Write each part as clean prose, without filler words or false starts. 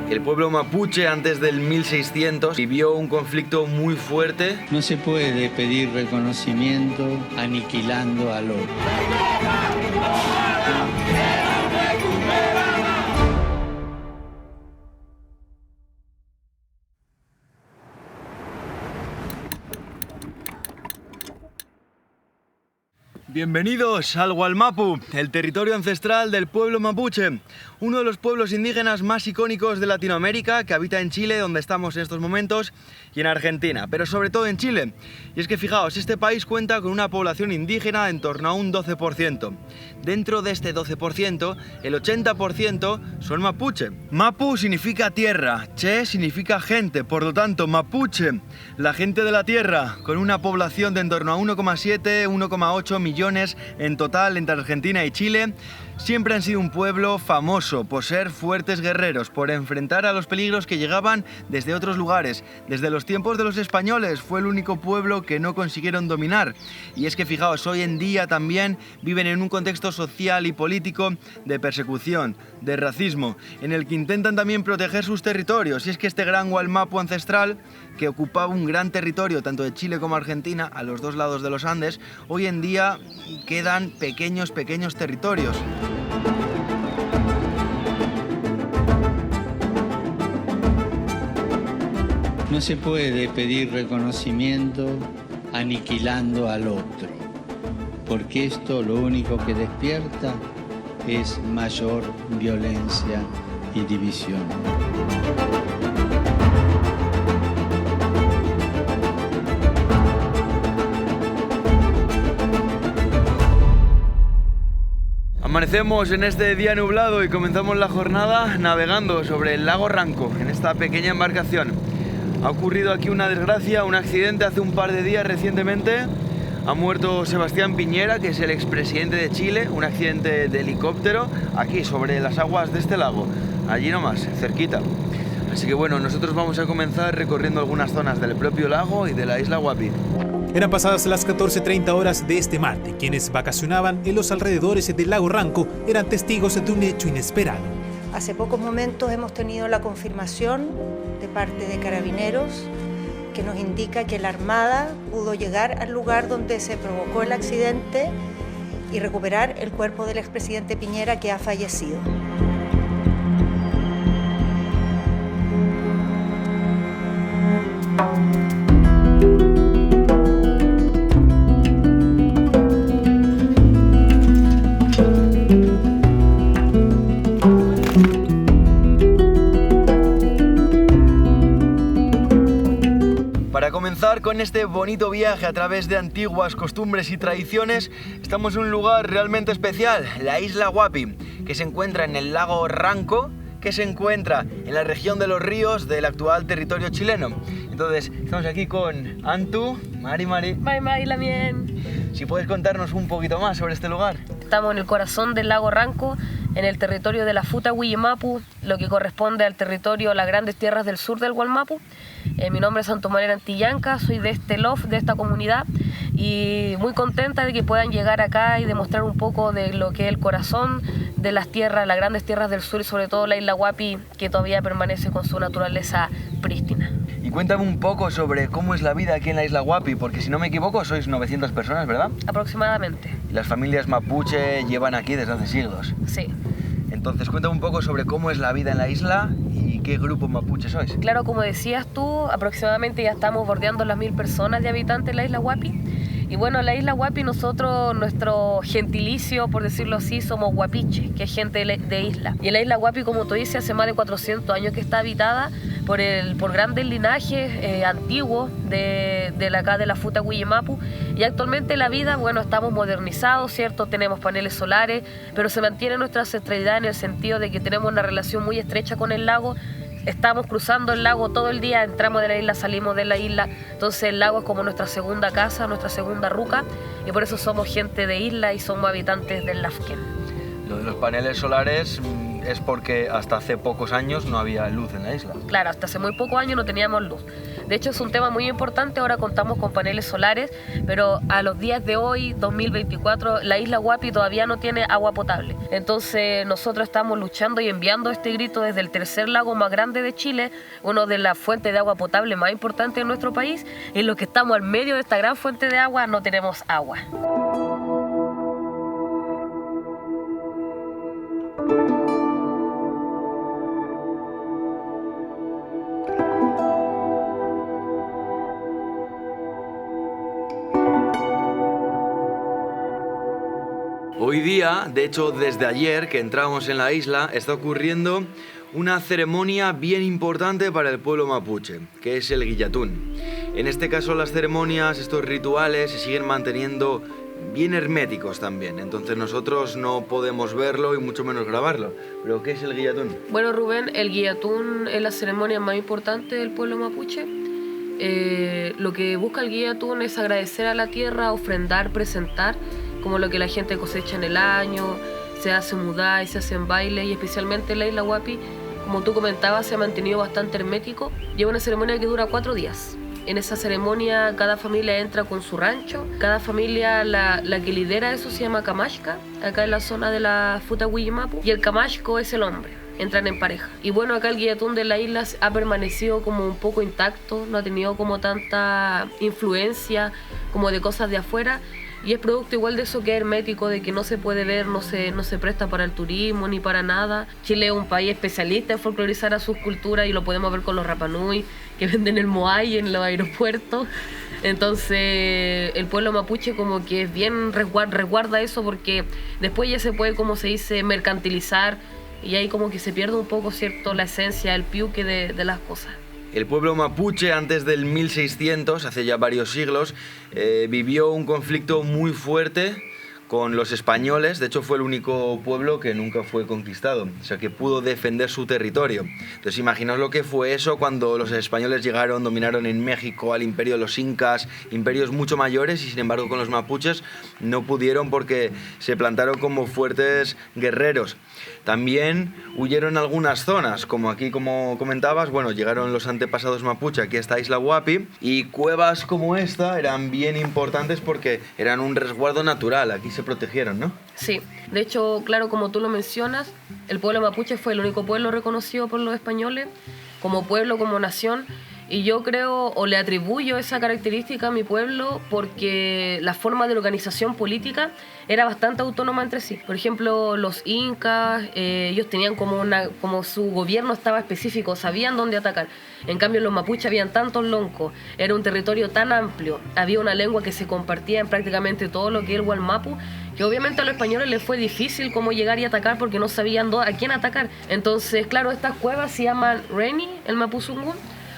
El pueblo mapuche antes del 1600 vivió un conflicto muy fuerte. No se puede pedir reconocimiento aniquilando al otro. Bienvenidos al Wallmapu, el territorio ancestral del pueblo mapuche, uno de los pueblos indígenas más icónicos de Latinoamérica, que habita en Chile, donde estamos en estos momentos, y en Argentina, pero sobre todo en Chile. Y es que fijaos, este país cuenta con una población indígena en torno a un 12%. Dentro de este 12%, el 80% son mapuche. Mapu significa tierra, che significa gente, por lo tanto mapuche, la gente de la tierra, con una población de en torno a 1,7, 1,8 millones en total entre Argentina y Chile, siempre han sido un pueblo famoso por ser fuertes guerreros, por enfrentar a los peligros que llegaban desde otros lugares. Desde los tiempos de los españoles fue el único pueblo que no consiguieron dominar. Y es que fijaos, hoy en día también viven en un contexto social y político de persecución, de racismo, en el que intentan también proteger sus territorios. Y es que este gran Wallmapu ancestral, que ocupaba un gran territorio tanto de Chile como Argentina, a los dos lados de los Andes, hoy en día quedan pequeños territorios. No se puede pedir reconocimiento aniquilando al otro, porque esto lo único que despierta es mayor violencia y división. Amanecemos en este día nublado y comenzamos la jornada navegando sobre el lago Ranco, en esta pequeña embarcación. Ha ocurrido aquí una desgracia, un accidente hace un par de días recientemente. Ha muerto Sebastián Piñera, que es el expresidente de Chile, un accidente de helicóptero aquí sobre las aguas de este lago, allí nomás, cerquita. Así que bueno, nosotros vamos a comenzar recorriendo algunas zonas del propio lago y de la isla Guapi. Eran pasadas las 14:30 horas de este martes. Quienes vacacionaban en los alrededores del lago Ranco eran testigos de un hecho inesperado. Hace pocos momentos hemos tenido la confirmación de parte de Carabineros que nos indica que la Armada pudo llegar al lugar donde se provocó el accidente y recuperar el cuerpo del expresidente Piñera, que ha fallecido. Para comenzar con este bonito viaje a través de antiguas costumbres y tradiciones, estamos en un lugar realmente especial, la isla Guapi, que se encuentra en el lago Ranco, que se encuentra en la región de los ríos del actual territorio chileno. Entonces, estamos aquí con Antu, Mari. Mai, Lamien. Si puedes contarnos un poquito más sobre este lugar. Estamos en el corazón del lago Ranco, en el territorio de la Futa Huillimapu, lo que corresponde al territorio de las grandes tierras del sur del Wallmapu. Mi nombre es Antomarera Antillanca, soy de este LOF, de esta comunidad, y muy contenta de que puedan llegar acá y demostrar un poco de lo que es el corazón de las tierras, las grandes tierras del sur y sobre todo la isla Guapi, que todavía permanece con su naturaleza prístina. Y cuéntame un poco sobre cómo es la vida aquí en la isla Guapi, porque si no me equivoco sois 900 personas, ¿verdad? Aproximadamente. Y las familias mapuche llevan aquí desde hace siglos. Sí. Entonces cuéntame un poco sobre cómo es la vida en la isla y qué grupo mapuche sois. Claro, como decías tú, aproximadamente ya estamos bordeando las 1000 personas de habitantes en la isla Guapi. Y bueno, en la isla Guapi nosotros, nuestro gentilicio, por decirlo así, somos guapiche, que es gente de isla. Y en la isla Guapi, como tú dices, hace más de 400 años que está habitada por grandes linajes antiguos de acá de la Futa Huillimapu. Y actualmente la vida, bueno, estamos modernizados, ¿cierto? Tenemos paneles solares, pero se mantiene nuestra ancestralidad en el sentido de que tenemos una relación muy estrecha con el lago. Estamos cruzando el lago todo el día, entramos de la isla, salimos de la isla, entonces el lago es como nuestra segunda casa, nuestra segunda ruca, y por eso somos gente de isla y somos habitantes del Lafken. Lo de los paneles solares es porque hasta hace pocos años no había luz en la isla. Claro, hasta hace muy pocos años no teníamos luz, De hecho, es un tema muy importante. Ahora contamos con paneles solares, pero a los días de hoy, 2024, la isla Huapi todavía no tiene agua potable. Entonces, nosotros estamos luchando y enviando este grito desde el tercer lago más grande de Chile, uno de las fuentes de agua potable más importantes de nuestro país, en los que estamos al medio de esta gran fuente de agua, no tenemos agua. Hoy día, de hecho desde ayer que entramos en la isla, está ocurriendo una ceremonia bien importante para el pueblo mapuche, que es el guillatún. En este caso las ceremonias, estos rituales se siguen manteniendo bien herméticos también, entonces nosotros no podemos verlo y mucho menos grabarlo. ¿Pero qué es el guillatún? Bueno, Rubén, el guillatún es la ceremonia más importante del pueblo mapuche. Lo que busca el guillatún es agradecer a la tierra, ofrendar, presentar como lo que la gente cosecha en el año, se hace mudá y se hacen bailes, y especialmente en la isla Huapi, como tú comentabas, se ha mantenido bastante hermético. Lleva una ceremonia que dura 4 días. En esa ceremonia cada familia entra con su rancho, cada familia, la que lidera eso se llama Kamashka, acá en la zona de la Futahuillimapu, y el Kamashko es el hombre, entran en pareja. Y bueno, acá el guillatún de la isla ha permanecido como un poco intacto, no ha tenido como tanta influencia como de cosas de afuera, y es producto igual de eso que es hermético, de que no se puede ver, no se presta para el turismo ni para nada. Chile es un país especialista en folclorizar a sus culturas y lo podemos ver con los Rapanui que venden el moai en los aeropuertos. Entonces el pueblo mapuche como que es bien resguarda eso, porque después ya se puede, como se dice, mercantilizar, y ahí como que se pierde un poco, ¿cierto?, la esencia, el piuque de las cosas. El pueblo mapuche antes del 1600, hace ya varios siglos, vivió un conflicto muy fuerte con los españoles. De hecho fue el único pueblo que nunca fue conquistado, o sea que pudo defender su territorio. Entonces imaginaos lo que fue eso cuando los españoles llegaron, dominaron en México al imperio de los incas, imperios mucho mayores, y sin embargo con los mapuches no pudieron porque se plantaron como fuertes guerreros. También huyeron algunas zonas, como aquí, como comentabas, bueno, llegaron los antepasados mapuche aquí a esta isla Huapi, y cuevas como esta eran bien importantes porque eran un resguardo natural, aquí se protegieron, ¿no? Sí, de hecho, claro, como tú lo mencionas, el pueblo mapuche fue el único pueblo reconocido por los españoles como pueblo, como nación. Y yo creo, o le atribuyo esa característica a mi pueblo porque la forma de organización política era bastante autónoma entre sí. Por ejemplo, los incas, ellos tenían como su gobierno estaba específico, sabían dónde atacar. En cambio, los mapuches habían tantos loncos, era un territorio tan amplio, había una lengua que se compartía en prácticamente todo lo que es el Gualmapu, que obviamente a los españoles les fue difícil cómo llegar y atacar porque no sabían a quién atacar. Entonces, claro, estas cuevas se llaman Reni, el Mapuzungún,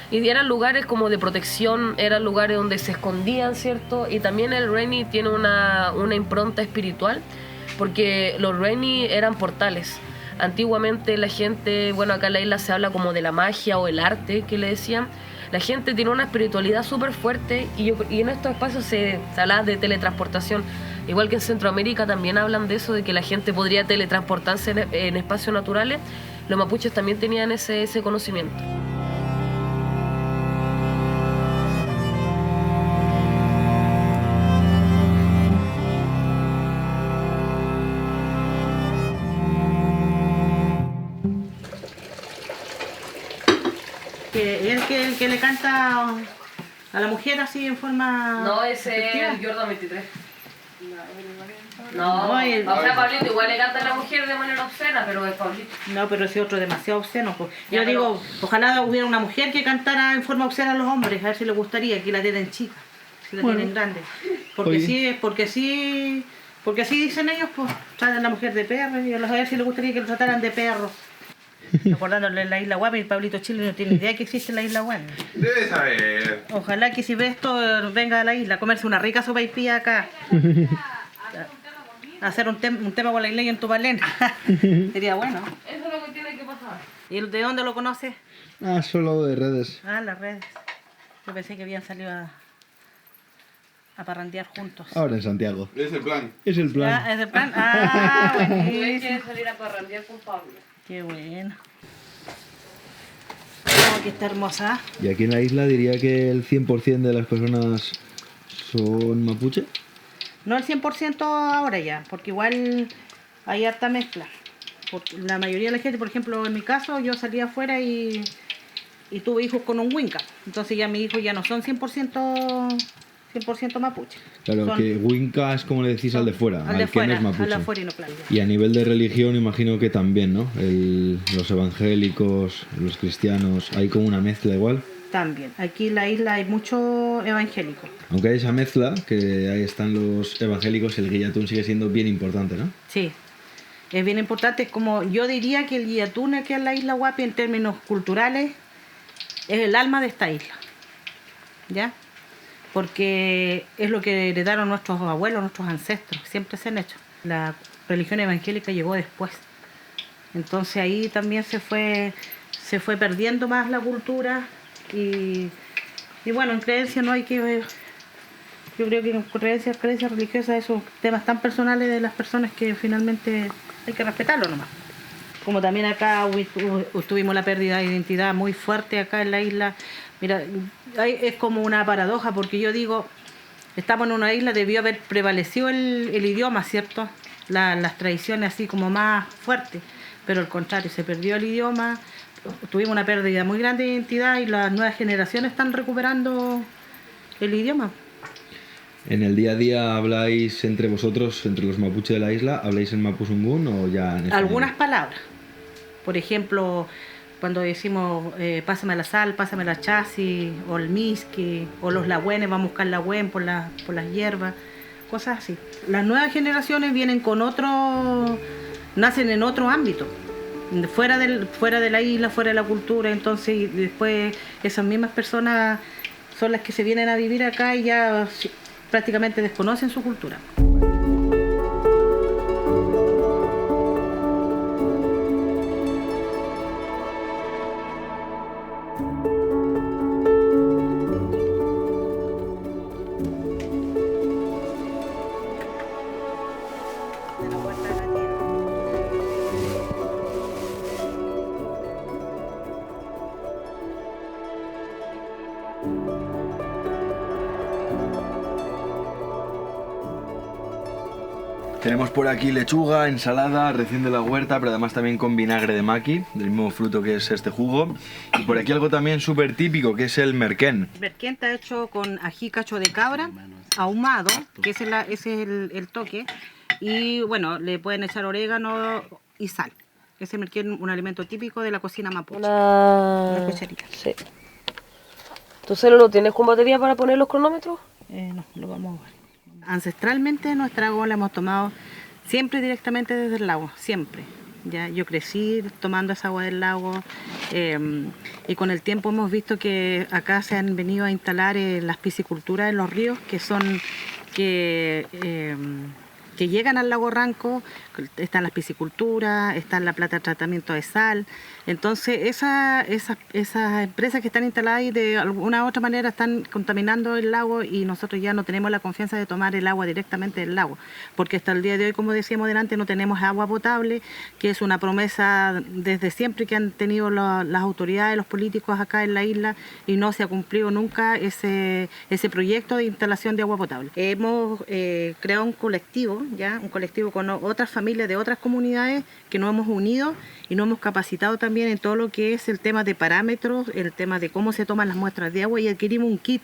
y eran lugares como de protección, eran lugares donde se escondían, ¿cierto? Y también el Reni tiene una impronta espiritual, porque los Reni eran portales. Antiguamente la gente, bueno, acá en la isla se habla como de la magia o el arte, que le decían. La gente tiene una espiritualidad súper fuerte, y en estos espacios se habla de teletransportación. Igual que en Centroamérica también hablan de eso, de que la gente podría teletransportarse en espacios naturales. Los mapuches también tenían ese conocimiento. El que le canta a la mujer así en forma... No, ese efectiva. es Jordan 23. No, o sea, Pablito igual le canta a la mujer de manera obscena, pero es Pablito. No, pero ese otro demasiado obsceno. Pues. Yo digo, ojalá hubiera una mujer que cantara en forma obscena a los hombres, a ver si les gustaría, que la tienen chica, si la tienen grande. Porque así dicen ellos, pues tratan a la mujer de perro, y a ver si les gustaría que lo trataran de perro. Recordándole la isla Huapi, el Pablito Chile no tiene idea que existe la isla Huapi. Debe saber. Ojalá que si ve esto venga a la isla a comerse una rica sopaipilla acá. Hacer un tema con la isleña en Tubalén. Sería bueno. Eso es lo que tiene que pasar. ¿Y de dónde lo conoces? Ah, solo de redes. Ah, las redes. Yo pensé que habían salido a parrandear juntos. Ahora en Santiago. Es el plan. Es el plan. Ah, ¿es el plan? Ah, Hay buenísimo. que salir a parrandear con Pablo. Qué bueno. Como Aquí está hermosa. Y aquí en la isla diría que el 100% de las personas son mapuche. No el 100% ahora ya, porque igual hay harta mezcla. Porque la mayoría de la gente, por ejemplo, en mi caso, yo salí afuera y tuve hijos con un Winca. Entonces ya mis hijos ya no son 100% mapuche. Claro, Son- que Winca es como le decís al de fuera, al de que fuera, no es mapuche. al de afuera y no, claro. Y a nivel de religión imagino que también, ¿no? Los evangélicos, los cristianos, hay como una mezcla igual. También. Aquí en la isla hay mucho evangélico. Aunque hay esa mezcla, que ahí están los evangélicos, el guillatún sigue siendo bien importante, ¿no? Sí. Es bien importante. Es como yo diría que el guillatún aquí en la isla Huapi, en términos culturales, es el alma de esta isla. ¿Ya? Porque es lo que heredaron nuestros abuelos, nuestros ancestros. Siempre se han hecho. La religión evangélica llegó después. Entonces ahí también se fue perdiendo más la cultura. Y bueno, en creencias no hay que... Yo creo que en creencias religiosas, esos temas tan personales de las personas que finalmente hay que respetarlo nomás. Como también acá tuvimos la pérdida de identidad muy fuerte acá en la isla. Mira, es como una paradoja porque yo digo, estamos en una isla, debió haber prevalecido el idioma, ¿cierto? Las tradiciones así como más fuertes, pero al contrario, se perdió el idioma, tuvimos una pérdida muy grande de identidad y las nuevas generaciones están recuperando el idioma. En el día a día habláis entre vosotros, entre los mapuche de la isla, ¿habláis en mapuzungún o ya en español? Algunas palabras. Por ejemplo, cuando decimos pásame la sal, pásame la chasi, o el misqui, o los lagüenes, vamos a buscar lagüen por las hierbas, cosas así. Las nuevas generaciones vienen con nacen en otro ámbito, fuera de la isla, fuera de la cultura, entonces y después esas mismas personas son las que se vienen a vivir acá y ya prácticamente desconocen su cultura. Tenemos por aquí lechuga, ensalada, recién de la huerta, pero además también con vinagre de maqui, del mismo fruto que es este jugo. Y por aquí algo también súper típico, que es el merquén. El merquén está hecho con ají cacho de cabra, ahumado, que ese es el toque. Y bueno, le pueden echar orégano y sal. Ese merquén es un alimento típico de la cocina mapuche. Una cucharita. Sí. ¿Tu celo no tienes con batería para poner los cronómetros? No, lo vamos a ver. Ancestralmente nuestra agua la hemos tomado siempre directamente desde el lago, siempre. Ya, yo crecí tomando esa agua del lago y con el tiempo hemos visto que acá se han venido a instalar las pisciculturas en los ríos que llegan al lago Ranco. Están las pisciculturas, está la planta de tratamiento de sal. Entonces esas empresas que están instaladas ahí de alguna u otra manera están contaminando el lago y nosotros ya no tenemos la confianza de tomar el agua directamente del lago, porque hasta el día de hoy, como decíamos delante, no tenemos agua potable, que es una promesa desde siempre que han tenido las autoridades, los políticos acá en la isla, y no se ha cumplido nunca ese proyecto de instalación de agua potable. Hemos creado un colectivo con otras familias de otras comunidades que nos hemos unido y nos hemos capacitado también en todo lo que es el tema de parámetros, el tema de cómo se toman las muestras de agua, y adquirimos un kit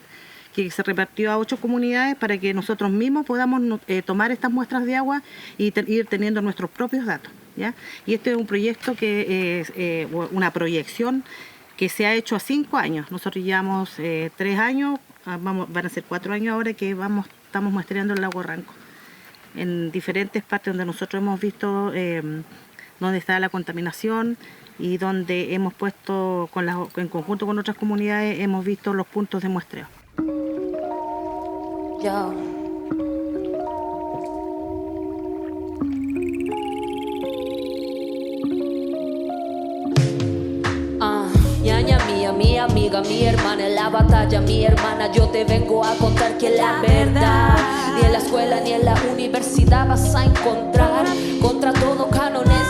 que se repartió a 8 comunidades para que nosotros mismos podamos tomar estas muestras de agua y ir teniendo nuestros propios datos, ¿ya? Y este es un proyecto que es una proyección que se ha hecho a 5 años. Nosotros llevamos 3 años, van a ser 4 años ahora que estamos muestreando el lago Ranco en diferentes partes donde nosotros hemos visto dónde está la contaminación y donde hemos puesto, en conjunto con otras comunidades, hemos visto los puntos de muestreo. Ya. Ñaña mía, mi amiga, mi hermana, en la batalla, mi hermana, yo te vengo a contar que la verdad, ni en la escuela ni en la universidad vas a encontrar contra todo cánones.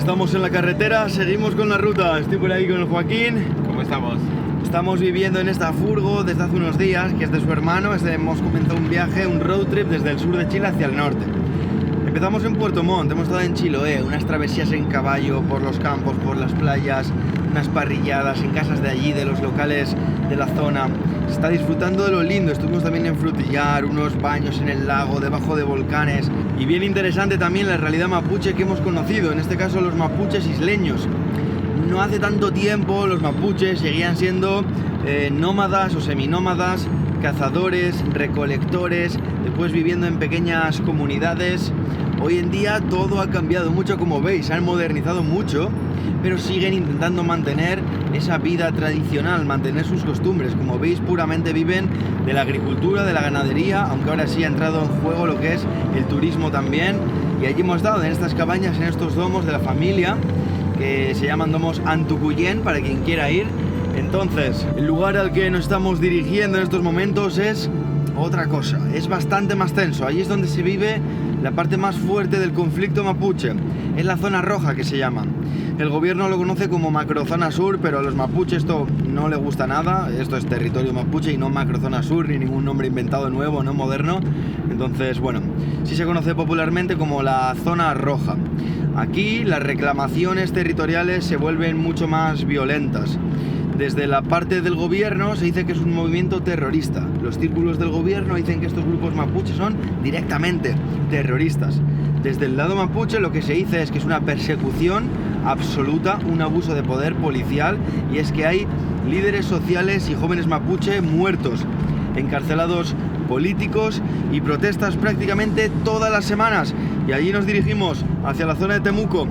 Estamos en la carretera, seguimos con la ruta. Estoy por ahí con el Joaquín. ¿Cómo estamos? Estamos viviendo en esta furgo desde hace unos días, que es de su hermano. Hemos comenzado un viaje, un road trip desde el sur de Chile hacia el norte. Empezamos en Puerto Montt, hemos estado en Chiloé, unas travesías en caballo por los campos, por las playas, unas parrilladas en casas de allí, de los locales de la zona. Se está disfrutando de lo lindo. Estuvimos también en Frutillar, unos baños en el lago, debajo de volcanes. Y bien interesante también la realidad mapuche que hemos conocido, en este caso los mapuches isleños. No hace tanto tiempo los mapuches seguían siendo nómadas o seminómadas, cazadores, recolectores, después viviendo en pequeñas comunidades. Hoy en día todo ha cambiado mucho, como veis, se han modernizado mucho, pero siguen intentando mantener esa vida tradicional, mantener sus costumbres. Como veis, puramente viven de la agricultura, de la ganadería, aunque ahora sí ha entrado en juego lo que es el turismo también. Y allí hemos estado en estas cabañas, en estos domos de la familia, que se llaman domos Antucuyén, para quien quiera ir. Entonces, el lugar al que nos estamos dirigiendo en estos momentos es otra cosa, es bastante más tenso. Allí es donde se vive la parte más fuerte del conflicto mapuche. Es la zona roja, que se llama. El gobierno lo conoce como macrozona sur, pero a los mapuches esto no le gusta nada. Esto es territorio mapuche y no macrozona sur, ni ningún nombre inventado nuevo, no moderno. Entonces, bueno, sí se conoce popularmente como la zona roja. Aquí las reclamaciones territoriales se vuelven mucho más violentas. Desde la parte del gobierno se dice que es un movimiento terrorista. Los círculos del gobierno dicen que estos grupos mapuches son directamente terroristas. Desde el lado mapuche lo que se dice es que es una persecución absoluta, un abuso de poder policial, y es que hay líderes sociales y jóvenes mapuche muertos, encarcelados políticos y protestas prácticamente todas las semanas. Y allí nos dirigimos hacia la zona de Temuco.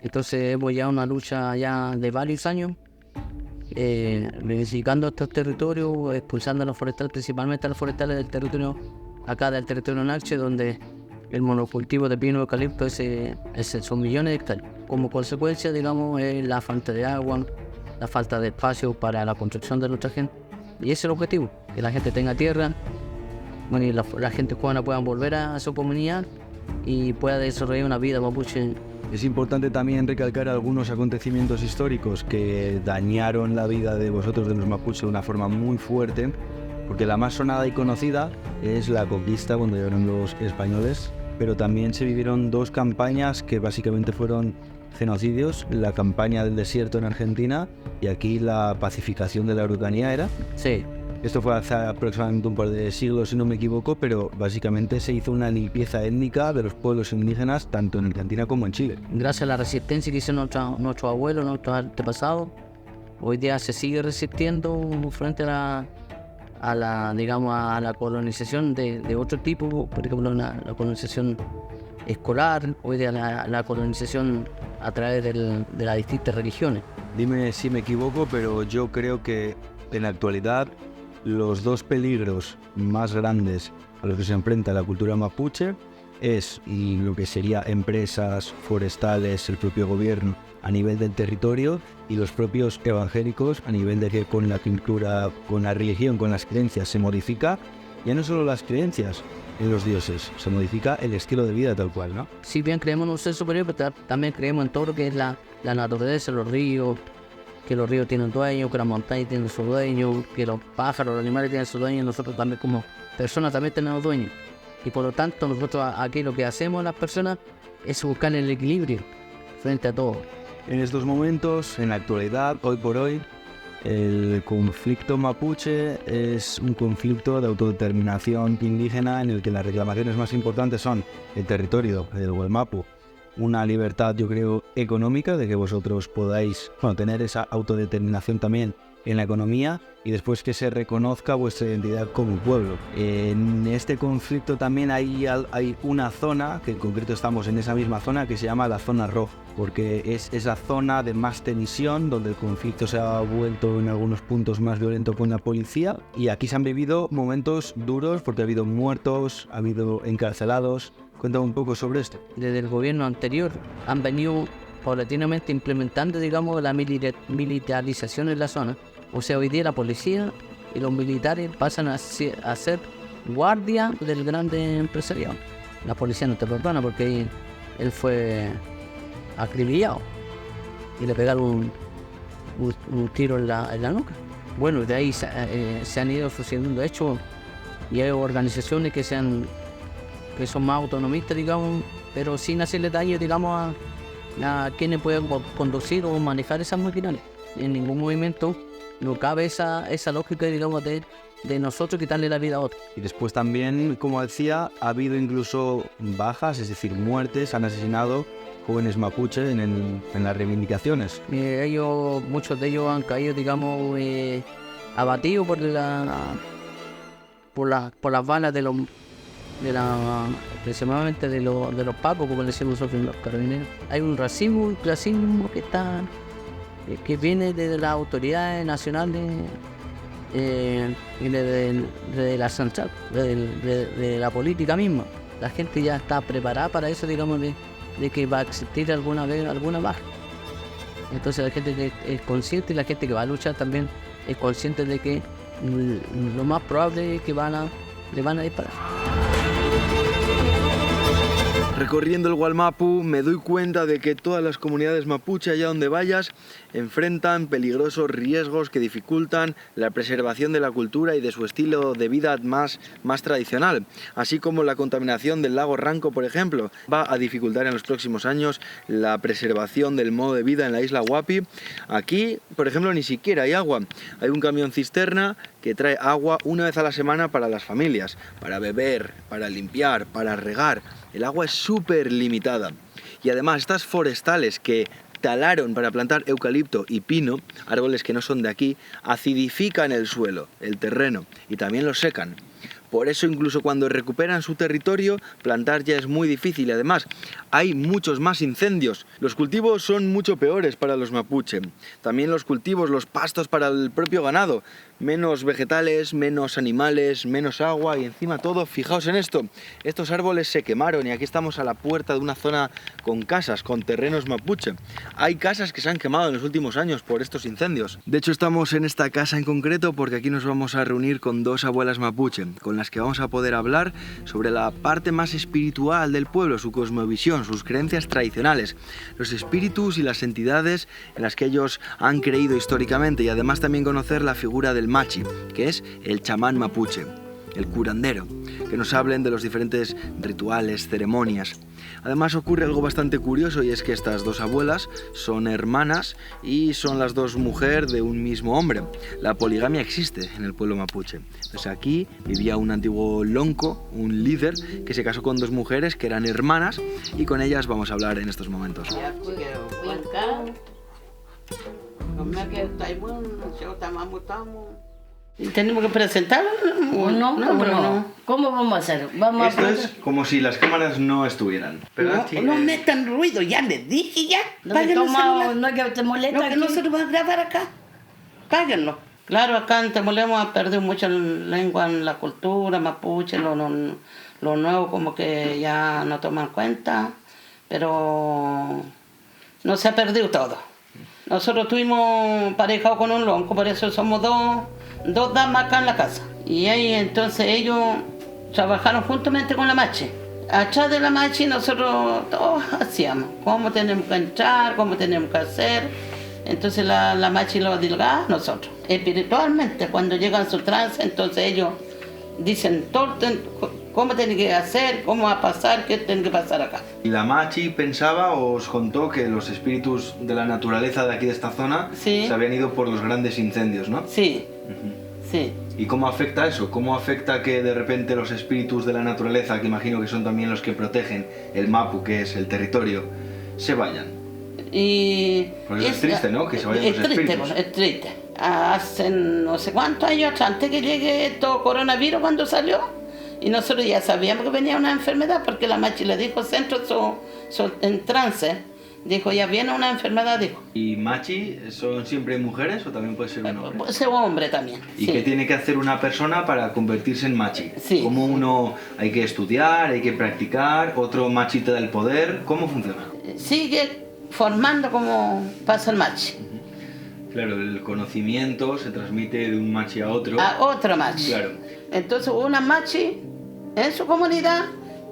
Entonces hemos llevado una lucha ya de varios años, reivindigando estos territorios, expulsando a los forestales, principalmente a los forestales del territorio, acá del territorio Nache, donde el monocultivo de pino y eucalipto son millones de hectáreas. Como consecuencia, digamos, es la falta de agua, la falta de espacio para la construcción de nuestra gente. Y ese es el objetivo, que la gente tenga tierra, bueno, y la gente cubana pueda volver a su comunidad y pueda desarrollar una vida mapuche. Es importante también recalcar algunos acontecimientos históricos que dañaron la vida de vosotros, de los mapuches, de una forma muy fuerte, porque la más sonada y conocida es la conquista cuando llegaron los españoles, pero también se vivieron dos campañas que básicamente fueron genocidios: la campaña del desierto en Argentina y aquí la pacificación de la Araucanía, ¿era? Sí. Esto fue hace aproximadamente un par de siglos, si no me equivoco, pero básicamente se hizo una limpieza étnica de los pueblos indígenas, tanto en Argentina como en Chile. Gracias a la resistencia que hicieron nuestros abuelos, nuestros antepasados, hoy día se sigue resistiendo frente a la colonización de otro tipo, por ejemplo, la colonización escolar, hoy día la colonización a través de las distintas religiones. Dime si me equivoco, pero yo creo que en la actualidad los dos peligros más grandes a los que se enfrenta la cultura mapuche es y lo que sería empresas forestales, el propio gobierno a nivel del territorio, y los propios evangélicos a nivel de que con la cultura, con la religión, con las creencias se modifica ya no solo las creencias en los dioses, se modifica el estilo de vida tal cual, ¿no? Si bien creemos en un ser superior, pero también creemos en todo lo que es la naturaleza, los ríos, que los ríos tienen dueños, que las montañas tienen su dueño, que los pájaros, los animales tienen su dueño, y nosotros también como personas también tenemos dueños. Y por lo tanto nosotros aquí lo que hacemos las personas es buscar el equilibrio frente a todo. En estos momentos, en la actualidad, hoy por hoy, el conflicto mapuche es un conflicto de autodeterminación indígena en el que las reclamaciones más importantes son el territorio del Gualmapu, una libertad, yo creo, económica, de que vosotros podáis tener esa autodeterminación también en la economía y después que se reconozca vuestra identidad como pueblo. En este conflicto también hay una zona, que en concreto estamos en esa misma zona, que se llama la zona roja, porque es esa zona de más tensión, donde el conflicto se ha vuelto en algunos puntos más violento con la policía, y aquí se han vivido momentos duros porque ha habido muertos, ha habido encarcelados. Cuéntame un poco sobre esto. Desde el gobierno anterior han venido paulatinamente implementando, digamos, la militarización en la zona. O sea, hoy día la policía y los militares pasan a ser guardia del grande empresariado. La policía no te perdona porque él fue acribillado y le pegaron un tiro en la nuca. Bueno, de ahí se han ido sucediendo hechos y hay organizaciones que son más autonomistas, digamos, pero sin hacerle daño, digamos, a quienes pueden conducir o manejar esas maquinarias. En ningún movimiento no cabe esa lógica, digamos, de nosotros quitarle la vida a otro. Y después también, como decía, ha habido incluso bajas, es decir, muertes, han asesinado jóvenes mapuche en las reivindicaciones. Muchos de ellos han caído, digamos, abatidos por las balas aproximadamente de los pacos, como le decimos nosotros los carabineros. Hay un racismo, un clasismo que viene de las autoridades nacionales y de la central, de la política misma. La gente ya está preparada para eso, digamos, de que va a existir alguna baja. Entonces la gente que es consciente y la gente que va a luchar también es consciente de que lo más probable es que le van a disparar. Recorriendo el Wallmapu me doy cuenta de que todas las comunidades mapuche, allá donde vayas, enfrentan peligrosos riesgos que dificultan la preservación de la cultura y de su estilo de vida más tradicional, así como la contaminación del lago Ranco, por ejemplo, va a dificultar en los próximos años la preservación del modo de vida en la isla Huapi. Aquí, por ejemplo, ni siquiera hay agua. Hay un camión cisterna que trae agua una vez a la semana para las familias, para beber, para limpiar, para regar. El agua es súper limitada. Y además estas forestales que talaron para plantar eucalipto y pino, árboles que no son de aquí, acidifican el suelo, el terreno, y también lo secan. Por eso incluso cuando recuperan su territorio, plantar ya es muy difícil y además hay muchos más incendios. Los cultivos son mucho peores para los mapuche. También los cultivos, los pastos para el propio ganado. Menos vegetales, menos animales, menos agua y encima todo, fijaos en esto, estos árboles se quemaron y aquí estamos a la puerta de una zona con casas, con terrenos mapuche. Hay casas que se han quemado en los últimos años por estos incendios. De hecho estamos en esta casa en concreto porque aquí nos vamos a reunir con dos abuelas mapuche, con las que vamos a poder hablar sobre la parte más espiritual del pueblo, su cosmovisión, sus creencias tradicionales, los espíritus y las entidades en las que ellos han creído históricamente y además también conocer la figura del machi, que es el chamán mapuche, el curandero, que nos hablen de los diferentes rituales, ceremonias. Además ocurre algo bastante curioso y es que estas dos abuelas son hermanas y son las dos mujeres de un mismo hombre. La poligamia existe en el pueblo mapuche. Pues aquí vivía un antiguo lonco, un líder, que se casó con dos mujeres que eran hermanas y con ellas vamos a hablar en estos momentos. ¿Tenemos que presentarlo? No. ¿Cómo vamos a hacer? Esto es como si las cámaras no estuvieran. No metan ruido, ya les dije ya. No es que te molesta. No, que no se lo va a grabar acá. Páguenlo. Claro, acá en Temolé hemos perdido mucha lengua en la cultura mapuche, lo nuevo como que ya no toman cuenta, pero no se ha perdido todo. Nosotros estuvimos parejados con un lonco, por eso somos dos damas acá en la casa. Y ahí entonces ellos trabajaron juntamente con la machi. Atrás de la machi nosotros todos hacíamos cómo tenemos que entrar, cómo tenemos que hacer. Entonces la machi lo dilgaba a nosotros. Espiritualmente, cuando llegan a su trance, entonces ellos dicen todo cómo tienen que hacer, cómo va a pasar, qué tiene que pasar acá. Y la machi pensaba o os contó que los espíritus de la naturaleza de aquí de esta zona se habían ido por los grandes incendios, ¿no? Sí. Sí. ¿Y cómo afecta eso? ¿Cómo afecta que de repente los espíritus de la naturaleza, que imagino que son también los que protegen el mapu, que es el territorio, se vayan? Y porque es triste, ¿no? Que se vayan los espíritus. Es triste. hace no sé cuántos años antes que llegue esto coronavirus cuando salió, y nosotros ya sabíamos que venía una enfermedad porque la machi le dijo centro en trance, dijo ya viene una enfermedad, dijo. ¿Y machi son siempre mujeres o también puede ser un hombre? Puede ser hombre también. ¿Y sí. qué tiene que hacer una persona para convertirse en machi? Sí. ¿Cómo uno hay que estudiar, hay que practicar, otro machi te da el poder? ¿Cómo funciona? Sigue formando como pasa el machi. Claro, el conocimiento se transmite de un machi a otro. A otro machi. Claro. Entonces una machi en su comunidad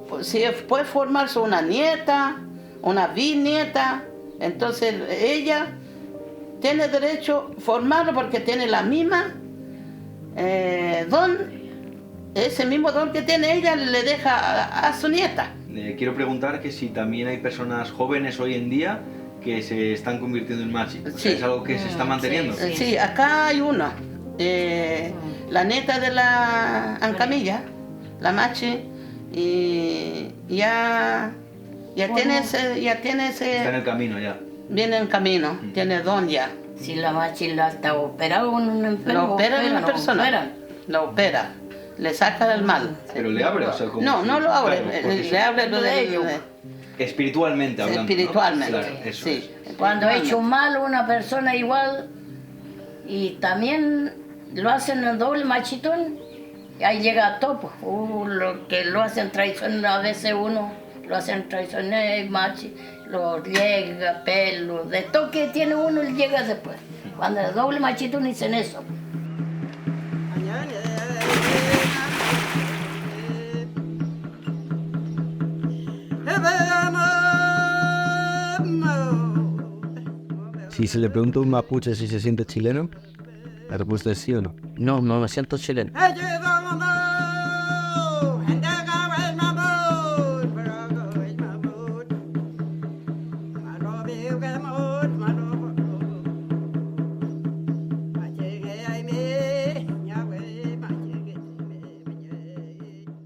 pues, si puede formarse una nieta, una bisnieta, entonces ella tiene derecho a formarlo porque tiene la misma don, ese mismo don que tiene ella le deja a su nieta. Quiero preguntar que si también hay personas jóvenes hoy en día que se están convirtiendo en machi. O sea, Sí. ¿es algo que se está manteniendo? Sí, acá hay una, la neta de la Ancamilla, la machi, y ya tiene ese, Está en el camino ya. viene en camino, tiene don ya. Si la machi la está operado en un enfermo, Lo opera una persona, operan. lo opera, le saca el mal. Pero le abre, o sea, como No, si- no lo abre, claro, porque le abre lo de ellos. espiritualmente hablando. ¿no? Espiritualmente, Claro, eso sí. Cuando ha hecho mal una persona igual y también lo hacen el doble machitón, ahí llega a topo. Lo que lo hacen traicionar, a veces uno lo hacen traicionar, machi, lo llega, pelo, de todo que tiene uno le llega después. Cuando el doble machitón dicen eso. Si se le pregunta a un mapuche si se siente chileno, la respuesta es sí o no. No, no me siento chileno. Ha llegado